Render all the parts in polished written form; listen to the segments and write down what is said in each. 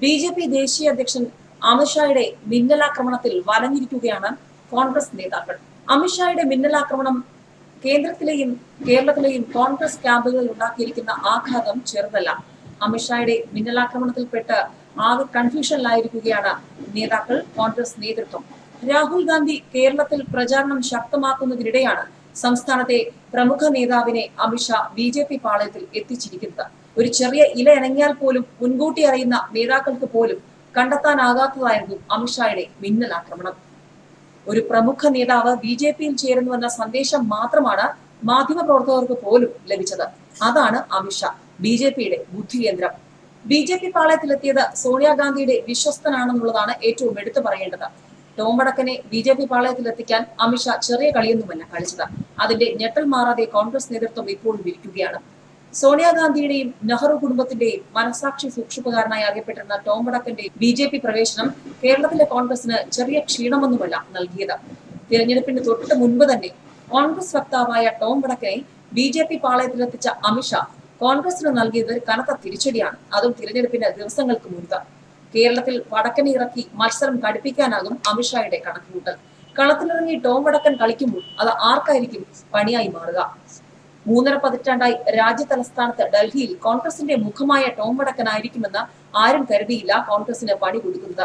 BJP. ദേശീയ അധ്യക്ഷൻ അമിത്ഷായുടെ മിന്നലാക്രമണത്തിൽ വലഞ്ഞിരിക്കുകയാണ് കോൺഗ്രസ് നേതാക്കൾ. അമിത്ഷായുടെ മിന്നലാക്രമണം കേന്ദ്രത്തിലെയും കേരളത്തിലെയും കോൺഗ്രസ് ക്യാമ്പുകളിൽ ഉണ്ടാക്കിയിരിക്കുന്ന ആഘാതം ചെറുതല്ല. അമിത്ഷായുടെ മിന്നലാക്രമണത്തിൽപ്പെട്ട് ആകെ കൺഫ്യൂഷനിലായിരിക്കുകയാണ് നേതാക്കൾ, കോൺഗ്രസ് നേതൃത്വം. രാഹുൽ ഗാന്ധി കേരളത്തിൽ പ്രചാരണം ശക്തമാക്കുന്നതിനിടെയാണ് സംസ്ഥാനത്തെ പ്രമുഖ നേതാവിനെ അമിത്ഷാ ബി.ജെ.പി. പാളയത്തിൽ എത്തിച്ചിരിക്കുന്നത്. ഒരു ചെറിയ ഇല ഇണങ്ങിയാൽ പോലും മുൻകൂട്ടി അറിയുന്ന നേതാക്കൾക്ക് പോലും കണ്ടെത്താനാകാത്തതായിരുന്നു അമിത്ഷായുടെ മിന്നലാക്രമണം. ഒരു പ്രമുഖ നേതാവ് ബി.ജെ.പിയിൽ ചേരുന്നുവെന്ന സന്ദേശം മാത്രമാണ് മാധ്യമപ്രവർത്തകർക്ക് പോലും ലഭിച്ചത്. അതാണ് അമിത്ഷാ, ബി.ജെ.പിയുടെ ബുദ്ധികേന്ദ്രം. ബി.ജെ.പി. പാളയത്തിലെത്തിയത് സോണിയാഗാന്ധിയുടെ വിശ്വസ്തനാണെന്നുള്ളതാണ് ഏറ്റവും എടുത്തു പറയേണ്ടത്. ടോം വടക്കനെ ബി.ജെ.പി. പാളയത്തിലെത്തിക്കാൻ അമിത്ഷാ ചെറിയ കളിയൊന്നുമല്ല കളിച്ചത്. അതിന്റെ ഞെട്ടൽ മാറാതെ കോൺഗ്രസ് നേതൃത്വം ഇപ്പോഴും ഇരിക്കുകയാണ്. സോണിയാഗാന്ധിയുടെയും നെഹ്റു കുടുംബത്തിന്റെയും മനസാക്ഷി സൂക്ഷിപ്പുകാരനായി അറിയപ്പെട്ടിരുന്ന ടോം വടക്കന്റെ ബി.ജെ.പി. പ്രവേശനം കേരളത്തിലെ കോൺഗ്രസിന് ചെറിയ ക്ഷീണമൊന്നുമല്ല നൽകിയത്. തിരഞ്ഞെടുപ്പിന് തൊട്ട് മുൻപ് തന്നെ കോൺഗ്രസ് വക്താവായ ടോം വടക്കനെ ബി.ജെ.പി. പാളയത്തിലെത്തിച്ച അമിത്ഷാ കോൺഗ്രസിന് നൽകിയത് കനത്ത തിരിച്ചടിയാണ്. അതും തിരഞ്ഞെടുപ്പിന് ദിവസങ്ങൾക്ക് മുൻപ്. കേരളത്തിൽ വടക്കനെ ഇറക്കി മത്സരം കടുപ്പിക്കാനാകും അമിത്ഷായുടെ കണക്കുകൂട്ടൽ. കളത്തിലിറങ്ങി ടോം വടക്കൻ കളിക്കുമ്പോൾ അത് ആർക്കായിരിക്കും പണിയായി മാറുക? 3.5 പതിറ്റാണ്ടായി രാജ്യതലസ്ഥാനത്ത് ഡൽഹിയിൽ കോൺഗ്രസിന്റെ മുഖമായ ടോം വടക്കനായിരിക്കുമെന്ന് ആരും കരുതിയില്ല കോൺഗ്രസിന് പണി കൊടുക്കുന്നത്.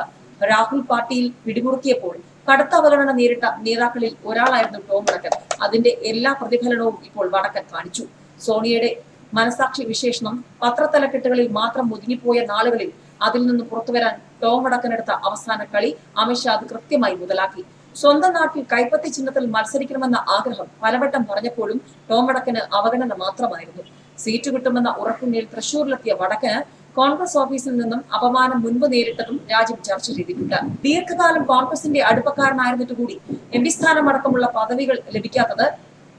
രാഹുൽ പാർട്ടിയിൽ പിടിമുറുക്കിയപ്പോൾ കടുത്ത അവഗണന നേരിട്ട നേതാക്കളിൽ ഒരാളായിരുന്നു ടോം വടക്കൻ. അതിന്റെ എല്ലാ പ്രതിഫലനവും ഇപ്പോൾ വടക്കൻ കാണിച്ചു. സോണിയയുടെ മനസാക്ഷി വിശേഷണം പത്രത്തലക്കെട്ടുകളിൽ മാത്രം ഒതുങ്ങിപ്പോയ നാളുകളിൽ അതിൽ നിന്ന് പുറത്തുവരാൻ ടോം വടക്കനെടുത്ത അവസാന കളി അമിത്ഷാ അത് കൃത്യമായി മുതലാക്കി. സ്വന്തം നാട്ടിൽ കൈപ്പത്തി ചിഹ്നത്തിൽ മത്സരിക്കണമെന്ന ആഗ്രഹം പലവട്ടം പറഞ്ഞപ്പോഴും ടോം വടക്കന് അവഗണന മാത്രമായിരുന്നു. സീറ്റ് കിട്ടുമെന്ന ഉറപ്പിന്മേൽ തൃശൂരിലെത്തിയ വടക്കന് കോൺഗ്രസ് ഓഫീസിൽ നിന്നും അപമാനം മുൻപ് നേരിട്ടതും രാജ്യം ചർച്ച ചെയ്തിട്ടുണ്ട്. ദീർഘകാലം കോൺഗ്രസിന്റെ അടുപ്പക്കാരനായിരുന്നിട്ട് കൂടി എം പി സ്ഥാനം അടക്കമുള്ള പദവികൾ ലഭിക്കാത്തത്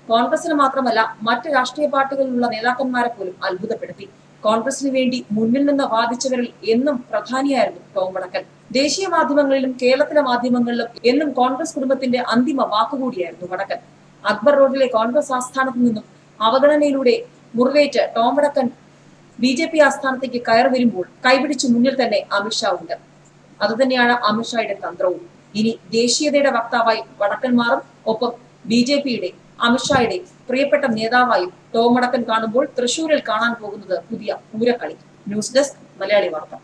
കോൺഗ്രസിന് മാത്രമല്ല മറ്റ് രാഷ്ട്രീയ പാർട്ടികളിലുള്ള നേതാക്കന്മാരെ പോലും അത്ഭുതപ്പെടുത്തി. കോൺഗ്രസിന് വേണ്ടി മുന്നിൽ നിന്ന് വാദിച്ചവരിൽ എന്നും പ്രധാനിയായിരുന്നു ടോം വടക്കൻ. ദേശീയ മാധ്യമങ്ങളിലും കേരളത്തിലെ മാധ്യമങ്ങളിലും എന്നും കോൺഗ്രസ് കുടുംബത്തിന്റെ അന്തിമ വാക്കുകൂടിയായിരുന്നു വടക്കൻ. അക്ബർ റോഡിലെ കോൺഗ്രസ് ആസ്ഥാനത്ത് നിന്നും അവഗണനയിലൂടെ മുറിവേറ്റ് ടോം വടക്കൻ ബി.ജെ.പി. ആസ്ഥാനത്തേക്ക് കയറി വരുമ്പോൾ കൈപിടിച്ച് മുന്നിൽ തന്നെ അമിത്ഷാ ഉണ്ട്. അതുതന്നെയാണ് അമിത്ഷായുടെ തന്ത്രവും. ഇനി ദേശീയതയുടെ വക്താവായി വടക്കൻ മാറും. ഒപ്പം ബി.ജെ.പിയുടെ അമിത്ഷായുടെ പ്രിയപ്പെട്ട നേതാവായി ടോം വടക്കൻ കാണുമ്പോൾ തൃശൂരിൽ കാണാൻ പോകുന്നത് പുതിയ പൂരക്കളി. ന്യൂസ് ഡെസ്ക് മലയാളി വാർത്ത.